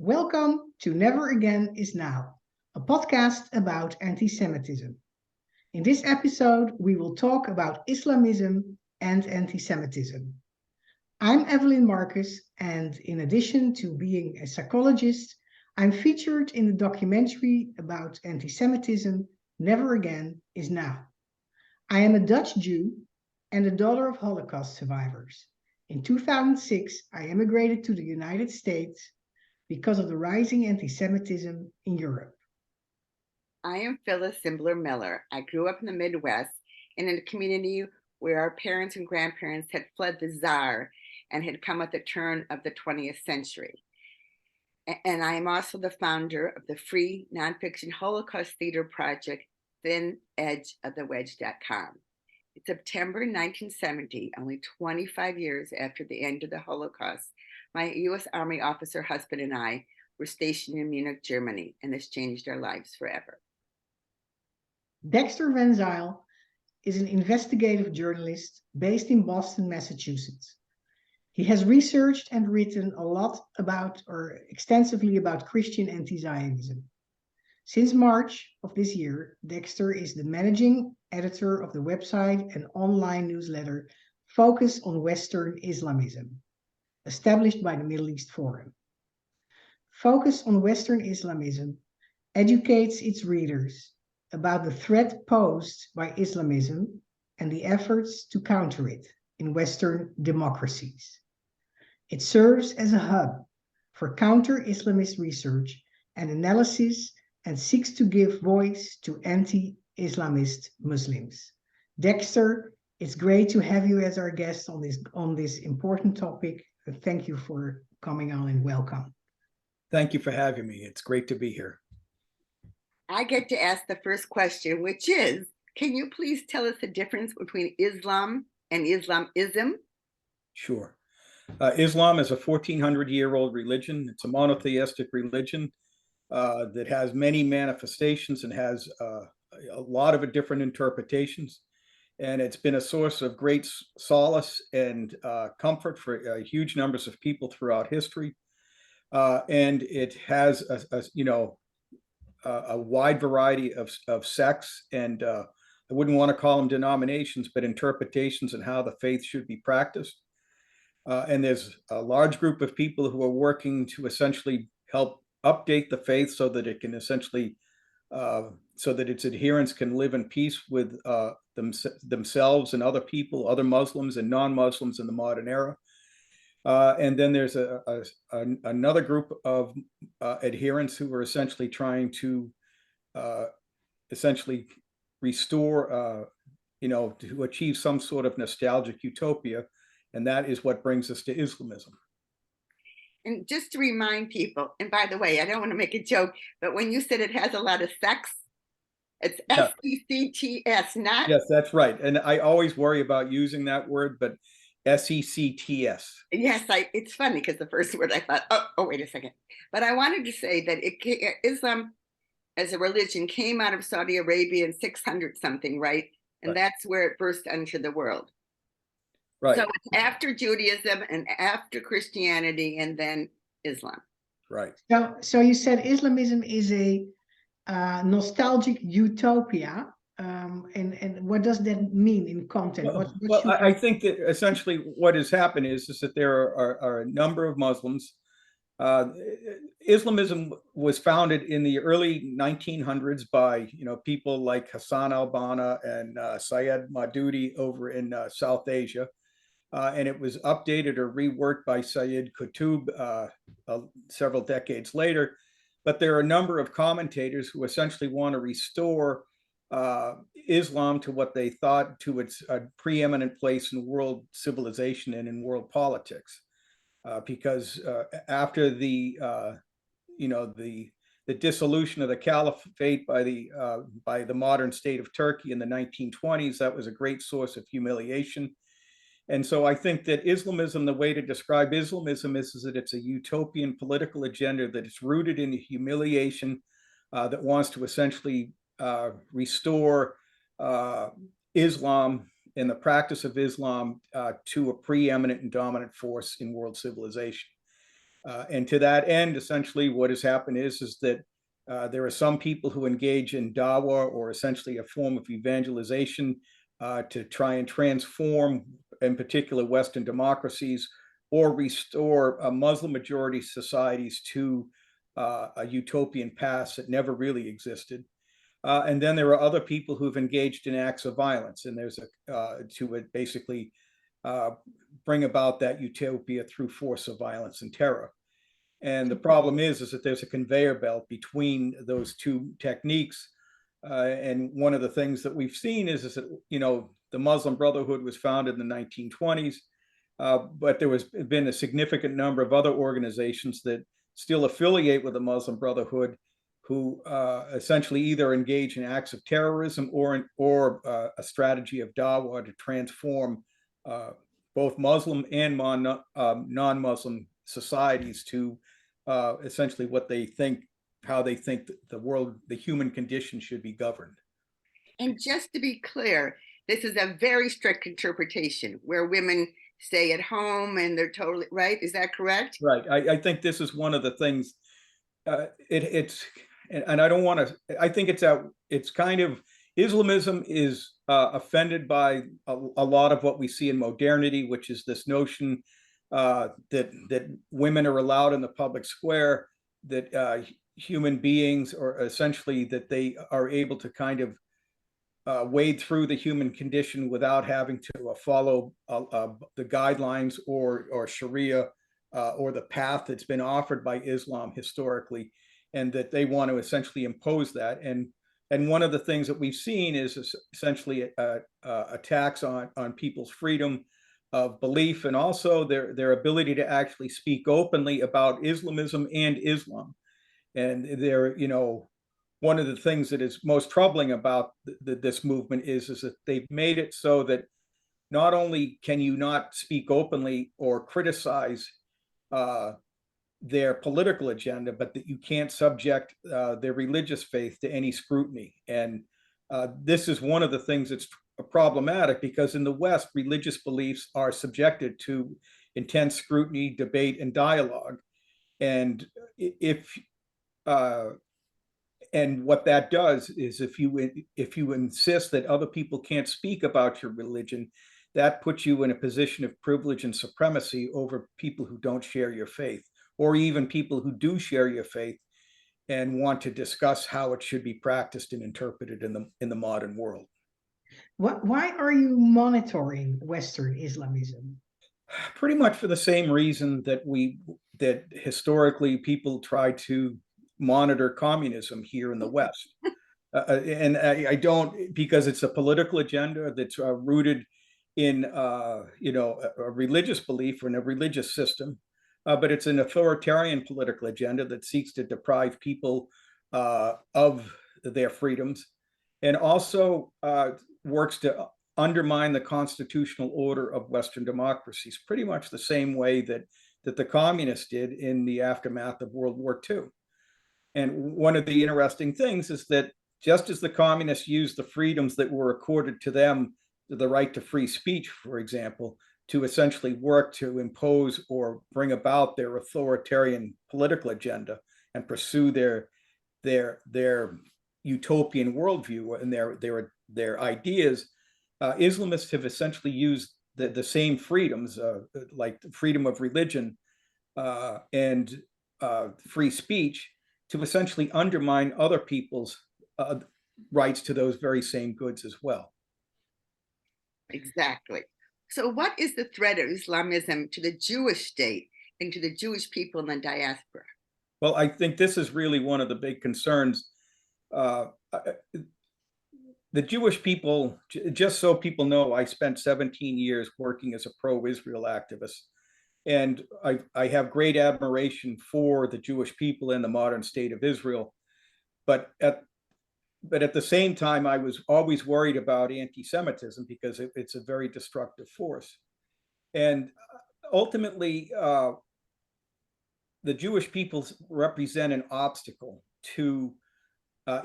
Welcome to Never Again is Now, a podcast about anti-Semitism. In this episode, we will talk about Islamism and anti-Semitism. I'm Evelyn Marcus, and in addition to being a psychologist, I'm featured in the documentary about anti-Semitism, Never Again is Now. I am a Dutch Jew and a daughter of Holocaust survivors. In 2006, I emigrated to the United States because of the rising anti-Semitism in Europe. I am Phyllis Simbler Miller. I grew up in the Midwest and in a community where our parents and grandparents had fled the Czar and had come at the turn of the 20th century. And I am also the founder of the free nonfiction Holocaust theater project, thinedgeofthewedge.com. In September 1970, only 25 years after the end of the Holocaust, my U.S. Army officer husband and I were stationed in Munich, Germany, and this changed our lives forever. Dexter van Zile is an investigative journalist based in Boston, Massachusetts. He has researched and written a lot about, or extensively about, Christian anti-Zionism. Since March of this year, Dexter is the managing editor of the website and online newsletter Focus on Western Islamism, established by the Middle East Forum. Focus on Western Islamism educates its readers about the threat posed by Islamism and the efforts to counter it in Western democracies. It serves as a hub for counter-Islamist research and analysis and seeks to give voice to anti-Islamist Muslims. Dexter, it's great to have you as our guest on this important topic. Thank you for coming on and welcome. Thank you for having me. It's great to be here. I get to ask the first question, which is, can you please tell us the difference between Islam and Islamism? Sure. Islam is a 1,400-year-old religion. It's a monotheistic religion that has many manifestations and has a lot of different interpretations. And it's been a source of great solace and comfort for huge numbers of people throughout history. And it has a wide variety of sects, and I wouldn't want to call them denominations, but interpretations and how the faith should be practiced. And there's a large group of people who are working to essentially help update the faith so that it can essentially, so that its adherents can live in peace with themselves and other people, other Muslims and non-Muslims in the modern era. And then there's another group of adherents who are essentially trying to essentially restore, to achieve some sort of nostalgic utopia. And that is what brings us to Islamism. And just to remind people, and by the way, I don't want to make a joke, but when you said it has a lot of sex, it's S-E-C-T-S, not? Yes, that's right. And I always worry about using that word, but S-E-C-T-S. Yes, it's funny because the first word I thought, oh, wait a second. But I wanted to say that Islam as a religion came out of Saudi Arabia in 600 something, right? And Right. That's where it first entered the world. Right. So it's after Judaism and after Christianity and then Islam. Right. So you said Islamism is a nostalgic utopia. And what does that mean in content? I think that essentially what has happened is that there are a number of Muslims. Islamism was founded in the early 1900s by people like Hassan al-Banna and Syed Maududi over in South Asia. And it was updated or reworked by Sayyid Qutb several decades later. But there are a number of commentators who essentially want to restore Islam to what they thought to its preeminent place in world civilization and in world politics, because after the dissolution of the caliphate by the modern state of Turkey in the 1920s, that was a great source of humiliation. And so I think that Islamism, the way to describe Islamism is that it's a utopian political agenda that is rooted in humiliation, that wants to essentially restore Islam and the practice of Islam to a preeminent and dominant force in world civilization. And to that end, essentially what has happened is that there are some people who engage in dawah, or essentially a form of evangelization, to try and transform, in particular, Western democracies, or restore Muslim majority societies to a utopian past that never really existed. And then there are other people who've engaged in acts of violence, and there's to basically bring about that utopia through force of violence and terror. And the problem is that there's a conveyor belt between those two techniques. And one of the things that we've seen is that, the Muslim Brotherhood was founded in the 1920s, but there has been a significant number of other organizations that still affiliate with the Muslim Brotherhood, who essentially either engage in acts of terrorism or a strategy of dawah to transform both Muslim and non-Muslim societies to essentially how they think the world, the human condition should be governed. And just to be clear, this is a very strict interpretation where women stay at home and they're totally right. Is that correct? Right. I think this is one of the things. And I don't want to. I think it's kind of, Islamism is offended by a lot of what we see in modernity, which is this notion that women are allowed in the public square, that human beings, or essentially that they are able to kind of wade through the human condition without having to follow the guidelines or Sharia or the path that's been offered by Islam historically, and that they want to essentially impose that. And one of the things that we've seen is essentially attacks on people's freedom of belief, and also their ability to actually speak openly about Islamism and Islam. And one of the things that is most troubling about this movement is that they've made it so that not only can you not speak openly or criticize their political agenda, but that you can't subject their religious faith to any scrutiny. And this is one of the things that's problematic, because in the West, religious beliefs are subjected to intense scrutiny, debate, and dialogue. And and what that does is, if you insist that other people can't speak about your religion, that puts you in a position of privilege and supremacy over people who don't share your faith, or even people who do share your faith and want to discuss how it should be practiced and interpreted in the modern world. Why are you monitoring Western Islamism? Pretty much for the same reason that historically people try to monitor communism here in the West. And I don't, because it's a political agenda that's rooted in a religious belief or in a religious system, but it's an authoritarian political agenda that seeks to deprive people of their freedoms, and also works to undermine the constitutional order of Western democracies, pretty much the same way that the communists did in the aftermath of World War II. And one of the interesting things is that just as the communists used the freedoms that were accorded to them, the right to free speech, for example, to essentially work to impose or bring about their authoritarian political agenda and pursue their utopian worldview and their ideas, Islamists have essentially used the same freedoms, like the freedom of religion and free speech, to essentially undermine other people's rights to those very same goods as well. Exactly. So what is the threat of Islamism to the Jewish state and to the Jewish people in the diaspora? Well, I think this is really one of the big concerns. The Jewish people, just so people know, I spent 17 years working as a pro-Israel activist. And I have great admiration for the Jewish people and the modern state of Israel. But at the same time, I was always worried about anti-Semitism, because it's a very destructive force. And ultimately, the Jewish people represent an obstacle to,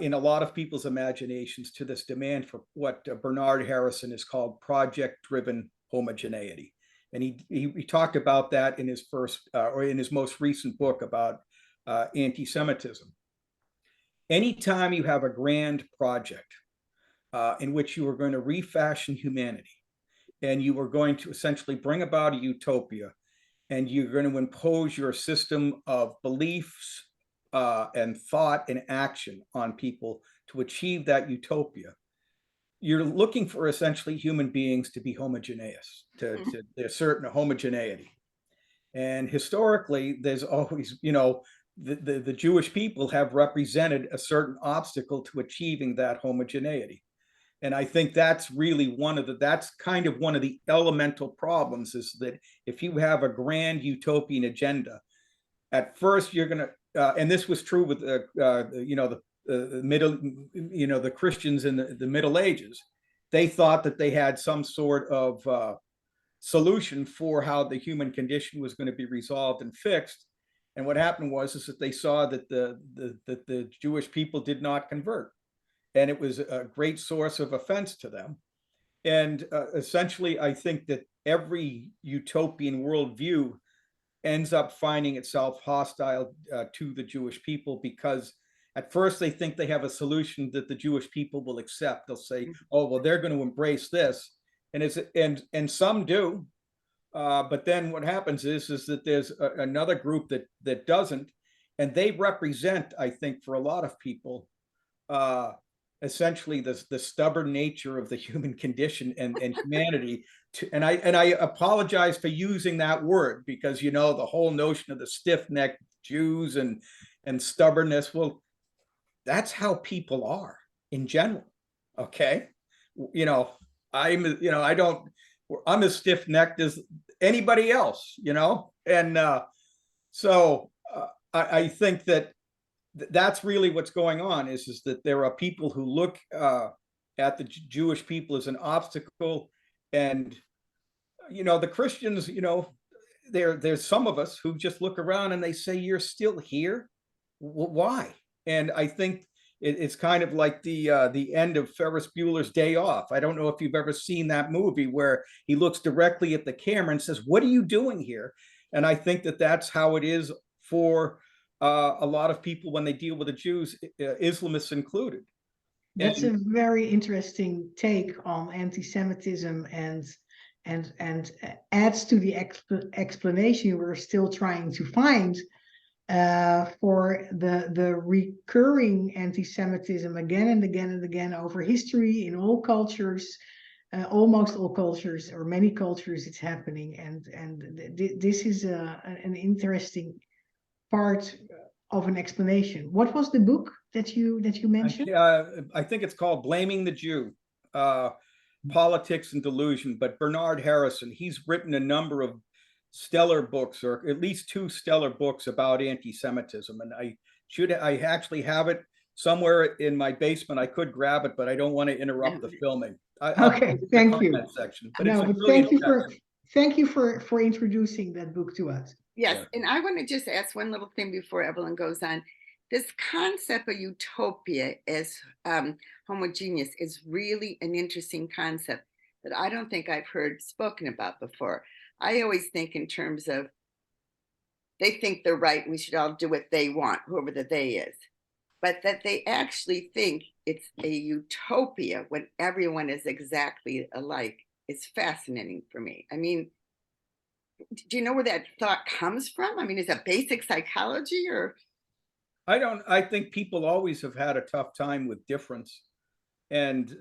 in a lot of people's imaginations, to this demand for what Bernard Harrison has called project-driven homogeneity. And he talked about that in his first or in his most recent book about anti-Semitism. Anytime you have a grand project in which you are going to refashion humanity, and you are going to essentially bring about a utopia, and you're going to impose your system of beliefs and thought and action on people to achieve that utopia, you're looking for essentially human beings to be homogeneous, to a certain homogeneity. And historically, there's always, the Jewish people have represented a certain obstacle to achieving that homogeneity. And I think that's really that's kind of one of the elemental problems, is that if you have a grand utopian agenda, at first you're going to, and this was true with the Christians in the Middle Ages. They thought that they had some sort of solution for how the human condition was going to be resolved and fixed. And what happened was that they saw that the Jewish people did not convert, and it was a great source of offense to them. And essentially, I think that every utopian worldview ends up finding itself hostile to the Jewish people, because at first they think they have a solution that the Jewish people will accept. They'll say, "Oh, well, they're going to embrace this," and some do. But then what happens is that there's another group that doesn't, and they represent, I think, for a lot of people, essentially the stubborn nature of the human condition and humanity. And I apologize for using that word, because the whole notion of the stiff-necked Jews and stubbornness, well, that's how people are in general. Okay, I'm as stiff-necked as anybody else, and so I think that that's really what's going on, is that there are people who look at the Jewish people as an obstacle. And the Christians, there's some of us who just look around and they say, "You're still here? Why?" And I think it's kind of like the end of Ferris Bueller's Day Off. I don't know if you've ever seen that movie, where he looks directly at the camera and says, "What are you doing here?" And I think that that's how it is for a lot of people when they deal with the Jews, Islamists included. That's a very interesting take on anti-Semitism, and adds to the explanation we're still trying to find for the recurring anti-Semitism again and again and again over history in all cultures, almost all cultures, or many cultures. It's happening, and this is an interesting part of an explanation. What was the book that you mentioned? I think it's called Blaming the Jew, Politics and Delusion. But Bernard Harrison, he's written a number of stellar books, or at least 2 stellar books about anti-Semitism. And I actually have it somewhere in my basement. I could grab it, but I don't want to interrupt the filming. Okay, thank you. Section, but no, but thank you for introducing that book to us. Yes, Yeah. and I want to just ask one little thing before Evelyn goes on. This concept of utopia as homogeneous is really an interesting concept that I don't think I've heard spoken about before. I always think in terms of, they think they're right, we should all do what they want, whoever the they is. But that they actually think it's a utopia when everyone is exactly alike is fascinating for me. I mean, do you know where that thought comes from? I mean, is it basic psychology, or? I think people always have had a tough time with difference. And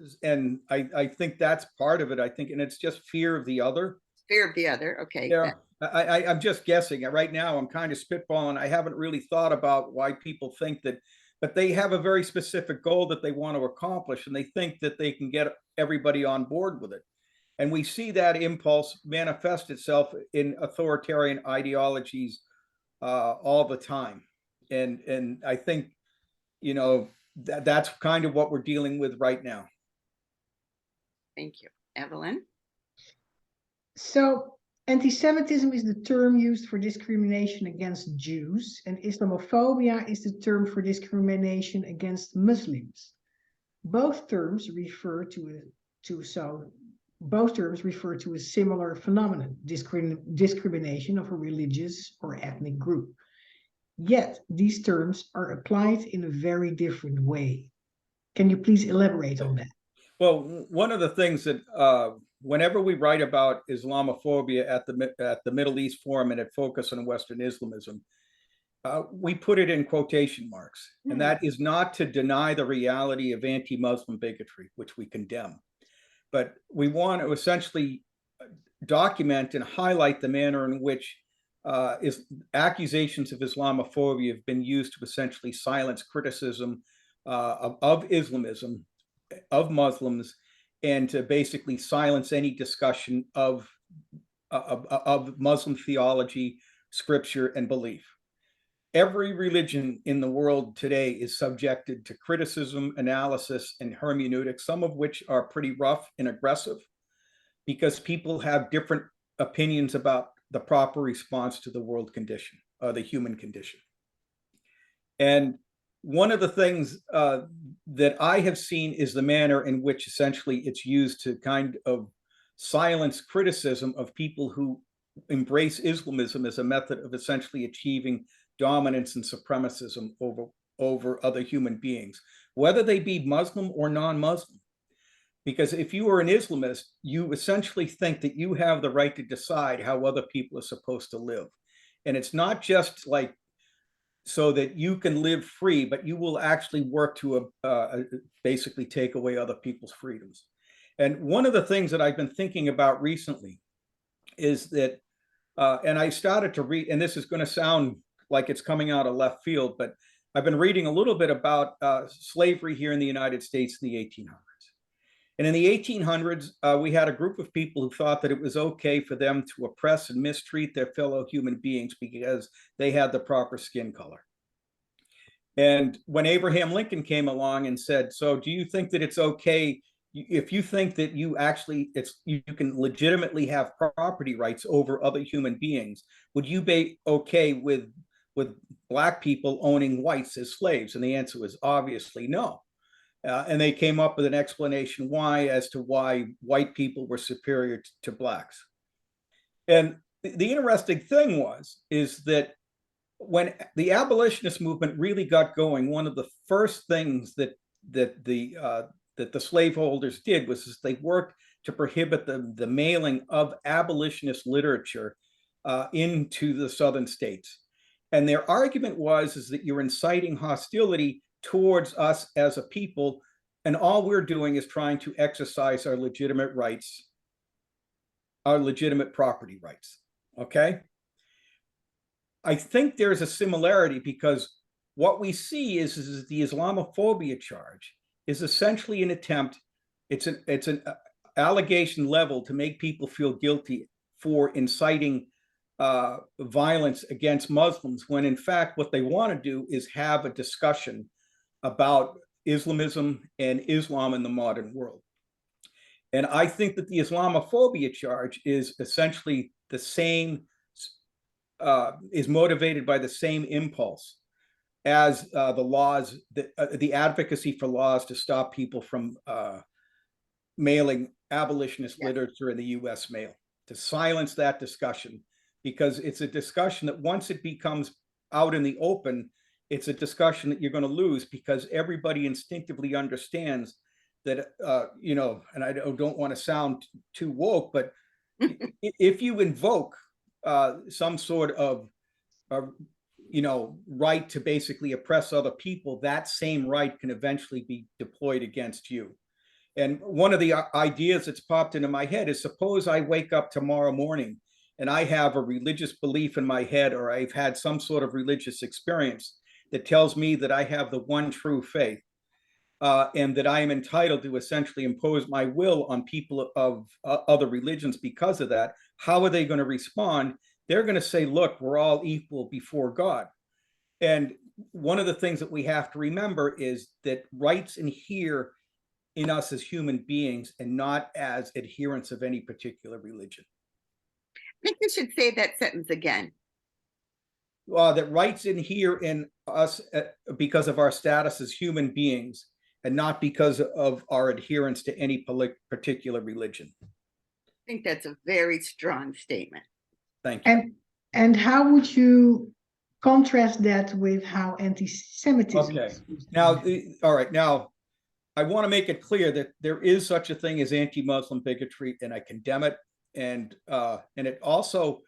I think that's part of it. I think, and it's just fear of the other. Fear of the other. Okay. Yeah. I'm just guessing. Right now, I'm kind of spitballing. I haven't really thought about why people think that, but they have a very specific goal that they want to accomplish, and they think that they can get everybody on board with it. And we see that impulse manifest itself in authoritarian ideologies all the time. And I think, that's kind of what we're dealing with right now. Thank you. Evelyn? So, anti-Semitism is the term used for discrimination against Jews, and Islamophobia is the term for discrimination against Muslims. Both terms refer to Both terms refer to a similar phenomenon, discrimination of a religious or ethnic group. Yet, these terms are applied in a very different way. Can you please elaborate on that? Well, one of the things that whenever we write about Islamophobia at the Middle East Forum and at Focus on Western Islamism, we put it in quotation marks, and that is not to deny the reality of anti-Muslim bigotry, which we condemn, but we want to essentially document and highlight the manner in which accusations of Islamophobia have been used to essentially silence criticism of Islamism, of Muslims, and to basically silence any discussion of Muslim theology, scripture, and belief. Every religion in the world today is subjected to criticism, analysis, and hermeneutics, some of which are pretty rough and aggressive, because people have different opinions about the proper response to the world condition, or the human condition. And one of the things that I have seen is the manner in which essentially it's used to kind of silence criticism of people who embrace Islamism as a method of essentially achieving dominance and supremacism over other human beings, whether they be Muslim or non-Muslim. Because if you are an Islamist, you essentially think that you have the right to decide how other people are supposed to live. And it's not just like so that you can live free, but you will actually work to basically take away other people's freedoms. And one of the things that I've been thinking about recently is that, and I started to read, and this is going to sound like it's coming out of left field, but I've been reading a little bit about slavery here in the United States in the 1800s. And in the 1800s, we had a group of people who thought that it was okay for them to oppress and mistreat their fellow human beings because they had the proper skin color. And when Abraham Lincoln came along and said, so do you think that it's okay if you think that you actually, you can legitimately have property rights over other human beings, would you be okay with Black people owning whites as slaves? And the answer was obviously no. And they came up with an explanation as to why white people were superior to Blacks. And the interesting thing is that when the abolitionist movement really got going, one of the first things that the slaveholders did was they worked to prohibit the mailing of abolitionist literature into the southern states. And their argument is that you're inciting hostility towards us as a people, and all we're doing is trying to exercise our legitimate rights, our legitimate property rights. Okay? I think there's a similarity, because what we see is the Islamophobia charge is essentially an attempt, it's an allegation level to make people feel guilty for inciting violence against Muslims, when in fact what they want to do is have a discussion about Islamism and Islam in the modern world. And I think that the Islamophobia charge is essentially the same, is motivated by the same impulse as the laws, the advocacy for laws to stop people from mailing abolitionist literature in the US mail, to silence that discussion, because it's a discussion that once it becomes out in the open, it's a discussion that you're going to lose, because everybody instinctively understands that, and I don't want to sound too woke, but if you invoke some sort of, right to basically oppress other people, that same right can eventually be deployed against you. And one of the ideas that's popped into my head is, suppose I wake up tomorrow morning and I have a religious belief in my head, or I've had some sort of religious experience that tells me that I have the one true faith, and that I am entitled to essentially impose my will on people of other religions because of that. How are they going to respond? They're going to say, look, we're all equal before God. And one of the things that we have to remember is that rights inhere in us as human beings, and not as adherents of any particular religion. I think you should say that sentence again. That rights inhere in us because of our status as human beings, and not because of our adherence to any particular religion. think that's a very strong statement. Thank you. And how would you contrast that with how anti-Semitism Okay. is used? Now, all right. Now, I want to make it clear that there is such a thing as anti-Muslim bigotry, and I condemn it. And it also,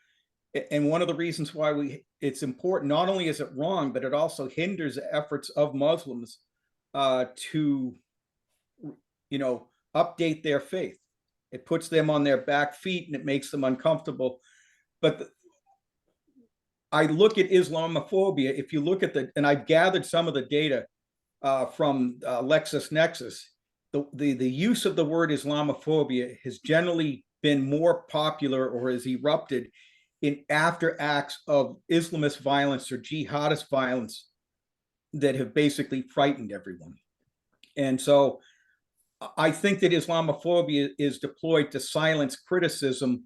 and one of the reasons why it's important, not only is it wrong, but it also hinders the efforts of Muslims to, update their faith. It puts them on their back feet and it makes them uncomfortable. But I look at Islamophobia. If you look at and I've gathered some of the data from LexisNexis, the use of the word Islamophobia has generally been more popular or has erupted in after acts of Islamist violence or jihadist violence that have basically frightened everyone. And so I think that Islamophobia is deployed to silence criticism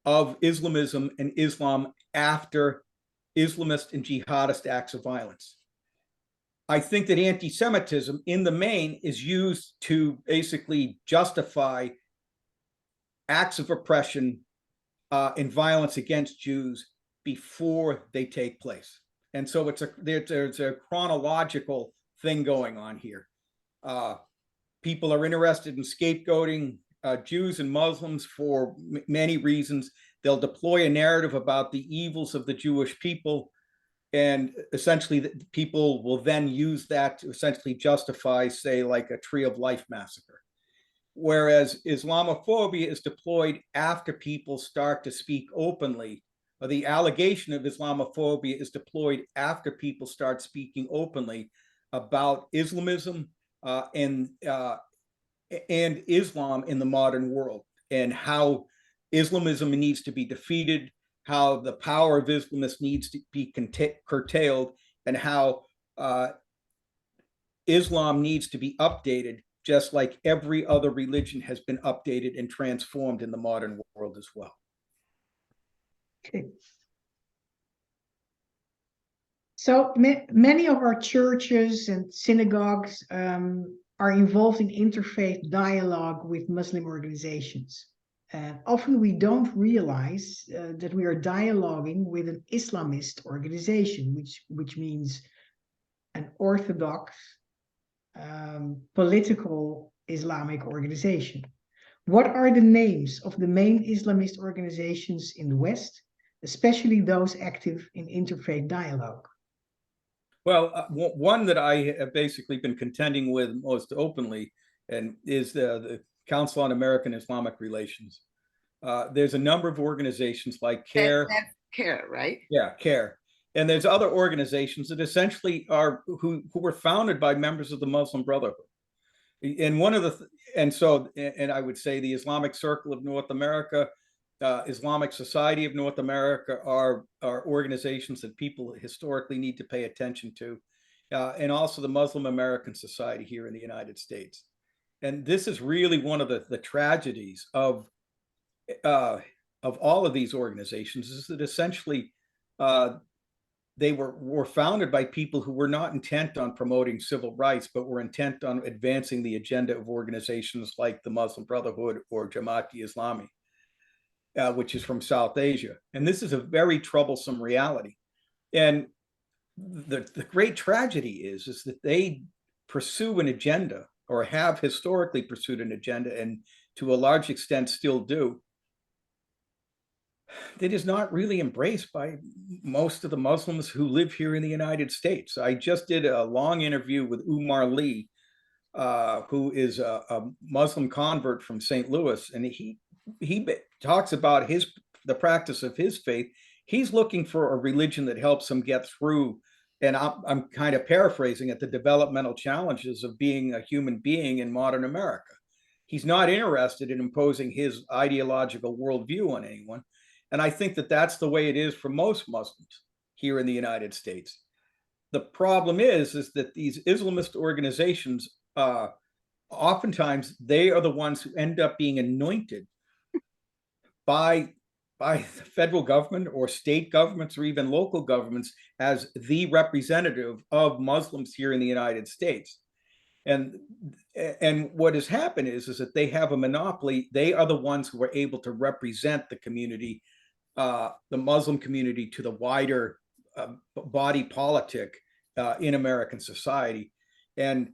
of Islamism and Islam after Islamist and jihadist acts of violence. I think that anti-Semitism in the main is used to basically justify acts of oppression and violence against Jews before they take place. And so there's a chronological thing going on here. People are interested in scapegoating Jews and Muslims for many reasons. They'll deploy a narrative about the evils of the Jewish people, and essentially people will then use that to essentially justify, say, like a Tree of Life massacre. Whereas Islamophobia is deployed after people start to speak openly, or the allegation of Islamophobia is deployed after people start speaking openly about Islamism and Islam in the modern world, and how Islamism needs to be defeated, how the power of Islamists needs to be curtailed, and how Islam needs to be updated, just like every other religion has been updated and transformed in the modern world as well. Okay. So many of our churches and synagogues are involved in interfaith dialogue with Muslim organizations. And often we don't realize that we are dialoguing with an Islamist organization, which means an orthodox political Islamic organization. What are the names of the main Islamist organizations in the West, especially those active in interfaith dialogue? Well, one that I have basically been contending with most openly and is the Council on American Islamic Relations. There's a number of organizations like CARE. That's CARE, right? Yeah, CARE. And there's other organizations that essentially are who were founded by members of the Muslim Brotherhood. And one of the and I would say the Islamic Circle of North America, Islamic Society of North America are organizations that people historically need to pay attention to, and also the Muslim American Society here in the United States. And this is really one of the tragedies of all of these organizations, is that essentially they were founded by people who were not intent on promoting civil rights, but were intent on advancing the agenda of organizations like the Muslim Brotherhood or Jamaat-e-Islami, which is from South Asia. And this is a very troublesome reality. And the great tragedy is that they pursue an agenda, or have historically pursued an agenda, and to a large extent still do, that is not really embraced by most of the Muslims who live here in the United States. I just did a long interview with Umar Lee, who is a Muslim convert from St. Louis, and he talks about the practice of his faith. He's looking for a religion that helps him get through, and I'm kind of paraphrasing it, the developmental challenges of being a human being in modern America. He's not interested in imposing his ideological worldview on anyone. And I think that that's the way it is for most Muslims here in the United States. The problem is that these Islamist organizations, oftentimes they are the ones who end up being anointed by the federal government or state governments or even local governments as the representative of Muslims here in the United States. And what has happened is that they have a monopoly. They are the ones who are able to represent the community, the Muslim community, to the wider body politic in American society. And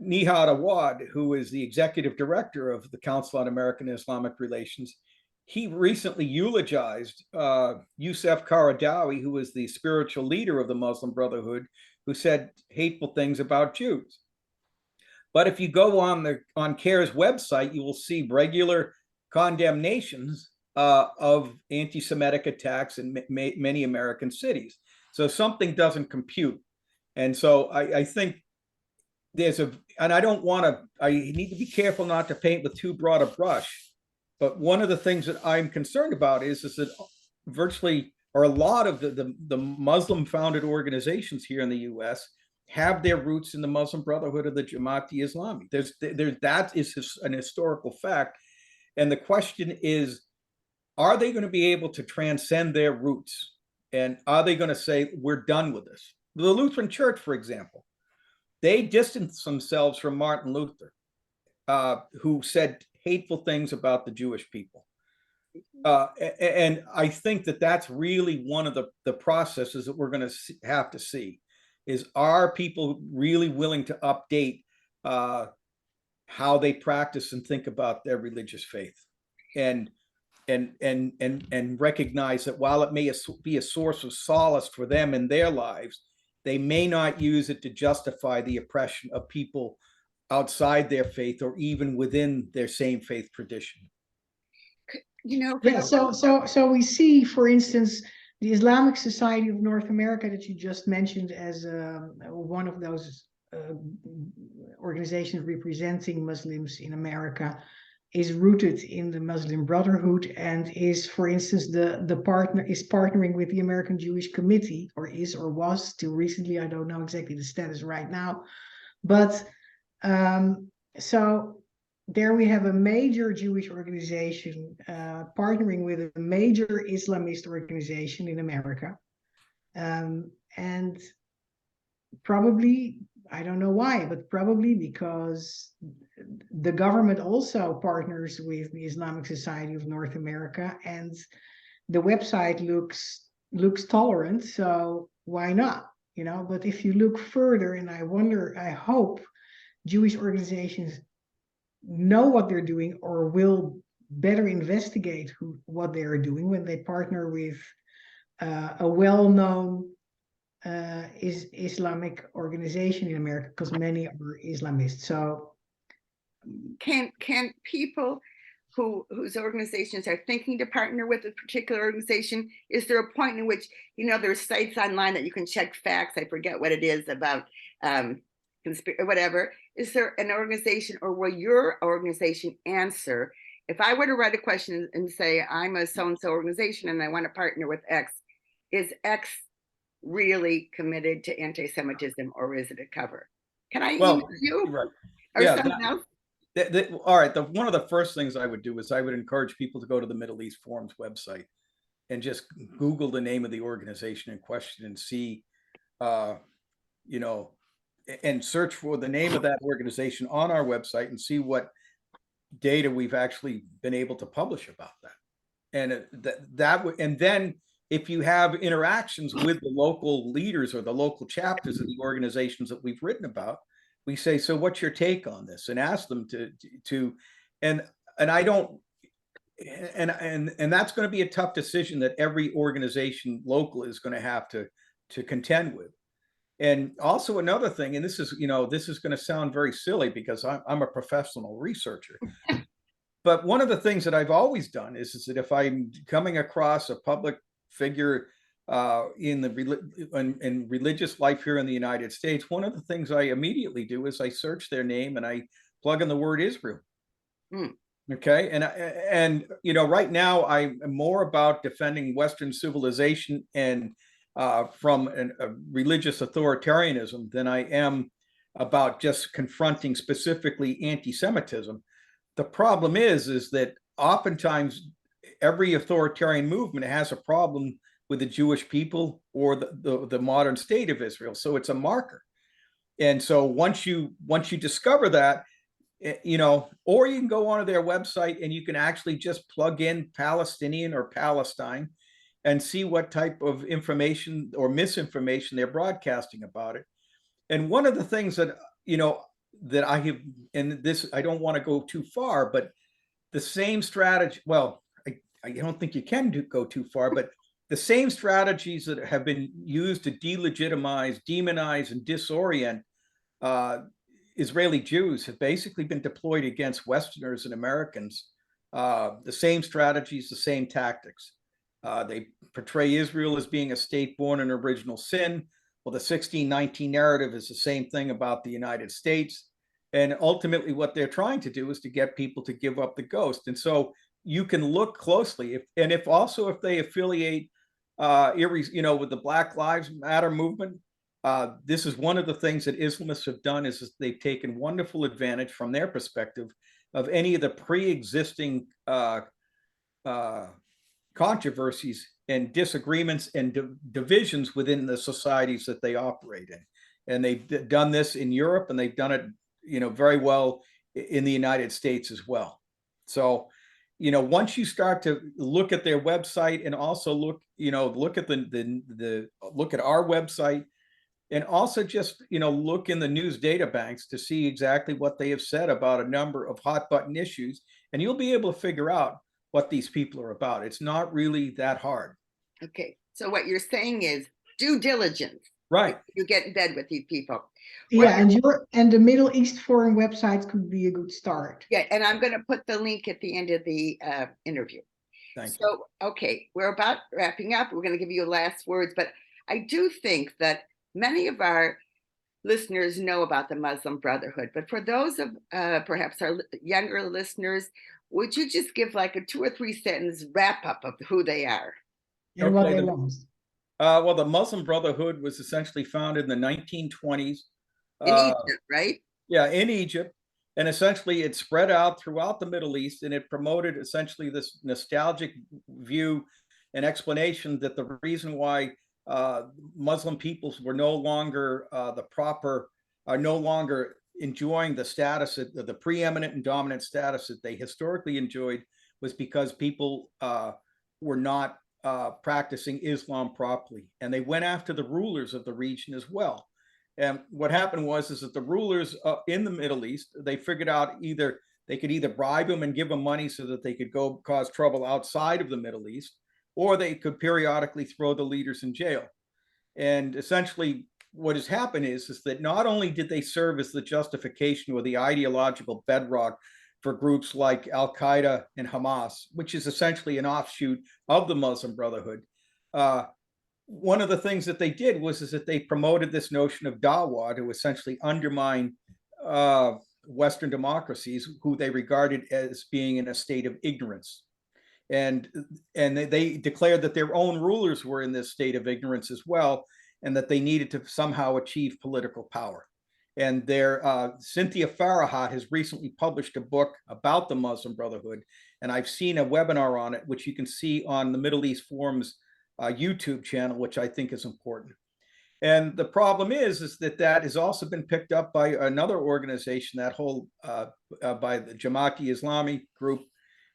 Nihad Awad, who is the executive director of the Council on American and Islamic Relations, he recently eulogized Youssef Qaradawi, who is the spiritual leader of the Muslim Brotherhood, who said hateful things about Jews. But if you go on CARE's website, you will see regular condemnations of anti-Semitic attacks in many American cities. So something doesn't compute. And so I think and I need to be careful not to paint with too broad a brush. But one of the things that I'm concerned about is that virtually, or a lot of the Muslim founded organizations here in the US have their roots in the Muslim Brotherhood of the Jamaat-e-Islami. That is an historical fact. And the question is, are they going to be able to transcend their roots? And are they going to say, we're done with this? The Lutheran Church, for example, they distanced themselves from Martin Luther, who said hateful things about the Jewish people. And I think that that's really one of the processes that we're going to have to see. Is, are people really willing to update how they practice and think about their religious faith, and recognize that while it may be a source of solace for them in their lives, they may not use it to justify the oppression of people outside their faith or even within their same faith tradition. Yeah, so we see, for instance, the Islamic Society of North America that you just mentioned as one of those organizations representing Muslims in America is rooted in the Muslim Brotherhood, and is, for instance, the partner is partnering with the American Jewish Committee, or is, or was till recently. I don't know exactly the status right now, but so there we have a major Jewish organization partnering with a major Islamist organization in America. And probably, I don't know why, but probably because the government also partners with the Islamic Society of North America, and the website looks tolerant, so why not? But if you look further, and I hope Jewish organizations know what they're doing, or will better investigate what they are doing when they partner with a well-known Islamic organization in America, because many are Islamists. So can people whose organizations are thinking to partner with a particular organization, is there a point in which, there's sites online that you can check facts, I forget what it is, about whatever. Is there an organization, or will your organization answer, if I were to write a question and say, I'm a so-and-so organization and I want to partner with X, is X really committed to anti-Semitism, or is it a cover? Can I email you? Right. Or someone else? All right. One of the first things I would do is I would encourage people to go to the Middle East Forum's website and just Google the name of the organization in question and see, and search for the name of that organization on our website and see what data we've actually been able to publish about that. And and then if you have interactions with the local leaders or the local chapters of the organizations that we've written about, we say, so what's your take on this? And ask them and I don't, and that's going to be a tough decision that every organization local is going to have to contend with. And also another thing, and this is going to sound very silly because I'm a professional researcher, but one of the things that I've always done is that if I'm coming across a public figure in religious life here in the United States, one of the things I immediately do is I search their name and I plug in the word Israel. Okay, and right now I'm more about defending Western civilization and from a religious authoritarianism than I am about just confronting specifically anti-Semitism. The problem is that oftentimes every authoritarian movement has a problem with the Jewish people or the modern state of Israel. So it's a marker. And so once you discover that, you know, or you can go onto their website and you can actually just plug in Palestinian or Palestine and see what type of information or misinformation they're broadcasting about it. And one of the things that, you know, that I have, and this, I don't want to go too far, but the same strategy, well, I don't think you can go too far, but the same strategies that have been used to delegitimize, demonize, and disorient Israeli Jews have basically been deployed against Westerners and Americans. The same strategies, the same tactics. They portray Israel as being a state born in original sin. Well, the 1619 narrative is the same thing about the United States. And ultimately, what they're trying to do is to get people to give up the ghost. And so you can look closely, if they affiliate, you know, with the Black Lives Matter movement. This is one of the things that Islamists have done, is they've taken wonderful advantage from their perspective of any of the pre-existing controversies and disagreements and divisions within the societies that they operate in. And they've done this in Europe, and they've done it, you know, very well in the United States as well. So, you know, once you start to look at their website, and also look, you know, look at look at our website, and also just, you know, look in the news data banks to see exactly what they have said about a number of hot button issues, and you'll be able to figure out what these people are about. It's not really that hard. Okay, so what you're saying is due diligence. Right. You get in bed with these people. Yeah, and the Middle East forum website could be a good start. Yeah, and I'm going to put the link at the end of the interview. Thank you. Okay, we're about wrapping up. We're going to give you last words, but I do think that many of our listeners know about the Muslim Brotherhood, but for those of perhaps our younger listeners, would you just give like a 2 or 3 sentence wrap up of who they are? And what they want. Well, the Muslim Brotherhood was essentially founded in the 1920s. In Egypt, right? Yeah, in Egypt. And essentially it spread out throughout the Middle East, and it promoted essentially this nostalgic view and explanation that the reason why Muslim peoples were no longer no longer enjoying the status, the preeminent and dominant status that they historically enjoyed, was because people were not practicing Islam properly. And they went after the rulers of the region as well. And what happened was that the rulers in the Middle East, they figured out they could either bribe them and give them money so that they could go cause trouble outside of the Middle East, or they could periodically throw the leaders in jail. And essentially what has happened is that not only did they serve as the justification or the ideological bedrock for groups like Al-Qaeda and Hamas, which is essentially an offshoot of the Muslim Brotherhood, one of the things that they did was that they promoted this notion of dawah to essentially undermine Western democracies, who they regarded as being in a state of ignorance. And they declared that their own rulers were in this state of ignorance as well, and that they needed to somehow achieve political power. And Cynthia Farahat has recently published a book about the Muslim Brotherhood, and I've seen a webinar on it, which you can see on the Middle East Forum's YouTube channel, which I think is important. And the problem is that has also been picked up by another organization, by the Jamaat-e-Islami group,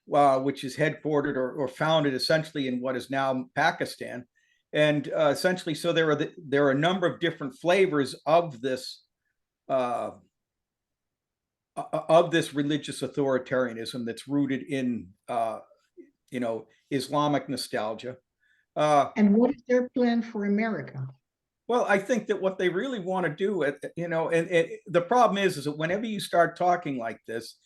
which is headquartered or founded essentially in what is now Pakistan. And essentially, so there are a number of different flavors of this religious authoritarianism that's rooted in Islamic nostalgia. And what is their plan for America? Well, I think that what they really want to do, and the problem is that whenever you start talking like this,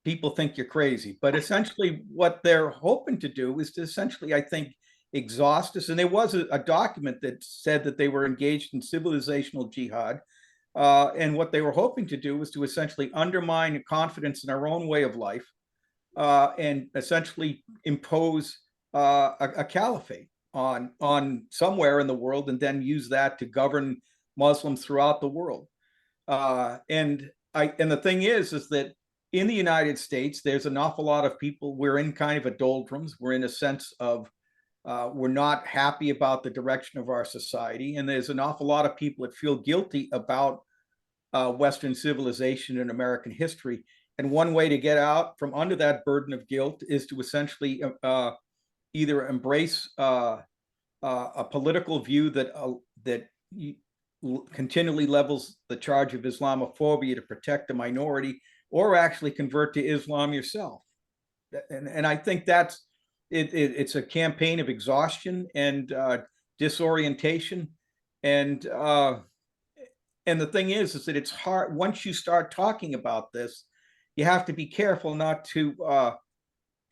people think you're crazy. But essentially what they're hoping to do is to essentially, I think, exhaust us. And there was a document that said that they were engaged in civilizational jihad. And what they were hoping to do was to essentially undermine confidence in our own way of life, and essentially impose a caliphate on somewhere in the world, and then use that to govern Muslims throughout the world. And the thing is that in the United States, there's an awful lot of people. We're in kind of a doldrums. We're in a sense of we're not happy about the direction of our society, and there's an awful lot of people that feel guilty about Western civilization and American history. And one way to get out from under that burden of guilt is to essentially either embrace a political view that continually levels the charge of Islamophobia to protect the minority, or actually convert to Islam yourself. And I think that's it's a campaign of exhaustion and disorientation. And the thing is that it's hard once you start talking about this. You have to be careful not to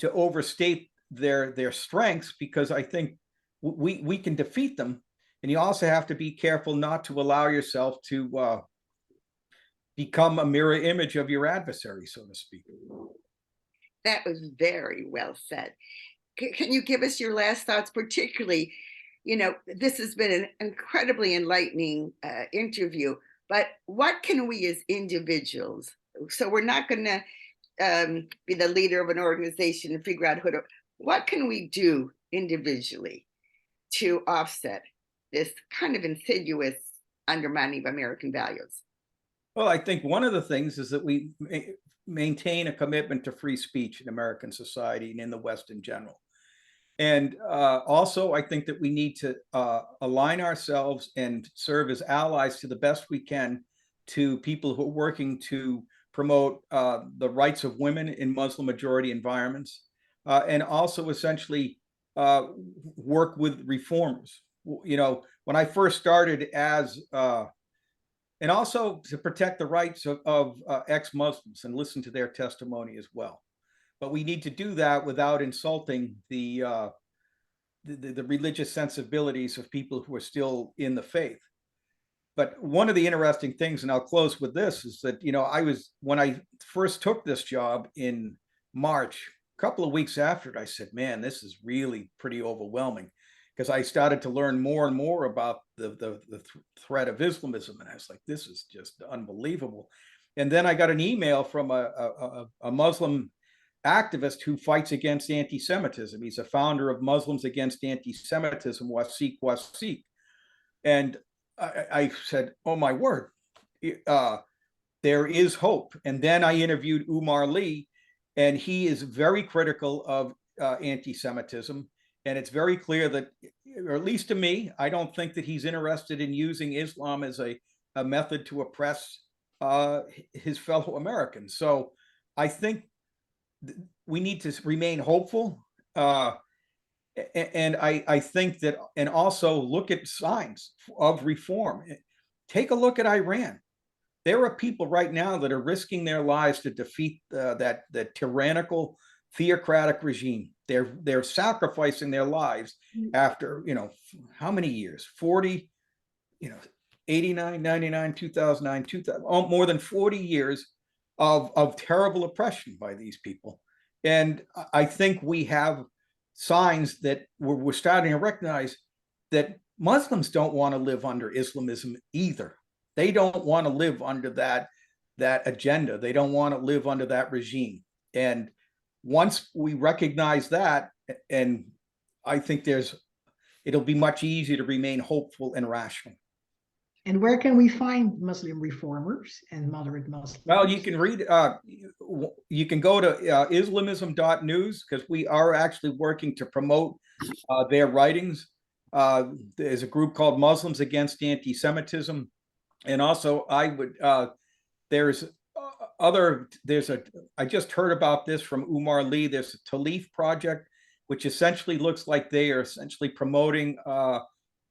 overstate their strengths, because I think we can defeat them. And you also have to be careful not to allow yourself to become a mirror image of your adversary, so to speak. That was very well said. Can you give us your last thoughts, particularly, this has been an incredibly enlightening interview, but what can we as individuals, so we're not going to be the leader of an organization and figure out what can we do individually to offset this kind of insidious undermining of American values? Well, I think one of the things is that we maintain a commitment to free speech in American society and in the West in general. And also, I think that we need to align ourselves and serve as allies to the best we can to people who are working to promote the rights of women in Muslim majority environments, and also essentially work with reformers. When I first started and also to protect the rights of ex-Muslims and listen to their testimony as well. But we need to do that without insulting the religious sensibilities of people who are still in the faith. But one of the interesting things, and I'll close with this, is that when I first took this job in March, a couple of weeks after it, I said, man, this is really pretty overwhelming, because I started to learn more and more about the threat of Islamism, and I was like, this is just unbelievable. And then I got an email from a Muslim activist who fights against anti-Semitism. He's a founder of Muslims Against Anti-Semitism, Wasik Wasik. And I said, oh my word, there is hope. And then I interviewed Umar Lee, and he is very critical of anti-Semitism. And it's very clear that, or at least to me, I don't think that he's interested in using Islam as a method to oppress his fellow Americans. So I think we need to remain hopeful. And I think that, and also look at signs of reform. Take a look at Iran. There are people right now that are risking their lives to defeat that tyrannical, theocratic regime. They're sacrificing their lives after, how many years? 40, 89, 99, 2009, 2000, more than 40 years of terrible oppression by these people. And I think we have signs that we're starting to recognize that Muslims don't want to live under Islamism either. They don't want to live under that agenda. They don't want to live under that regime. And once we recognize that, and I think it'll be much easier to remain hopeful and rational. And where can we find Muslim reformers and moderate Muslims? Well, you can read, you can go to Islamism.news, because we are actually working to promote their writings. There's a group called Muslims Against Anti-Semitism. And also I just heard about this from Umar Lee. There's a Talif project, which essentially looks like they are essentially promoting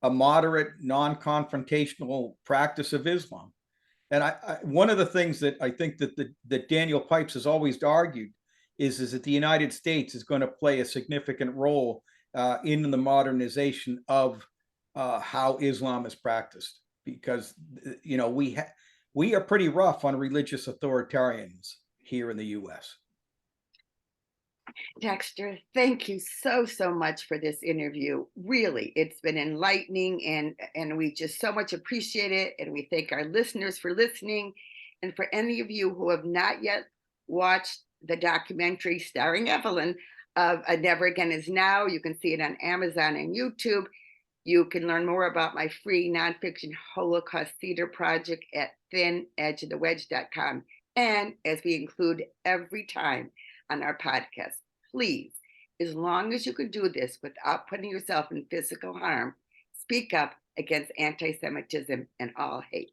a moderate, non-confrontational practice of Islam. And one of the things that I think that Daniel Pipes has always argued is that the United States is going to play a significant role in the modernization of how Islam is practiced, because we are pretty rough on religious authoritarians here in the U.S. Dexter, thank you so much for this interview. Really, it's been enlightening, and we just so much appreciate it. And we thank our listeners for listening. And for any of you who have not yet watched the documentary starring Evelyn of A Never Again Is Now, you can see it on Amazon and YouTube. You can learn more about my free nonfiction Holocaust theater project at thinedgeofthewedge.com. And as we include every time on our podcast, please, as long as you can do this without putting yourself in physical harm, speak up against anti-Semitism and all hate.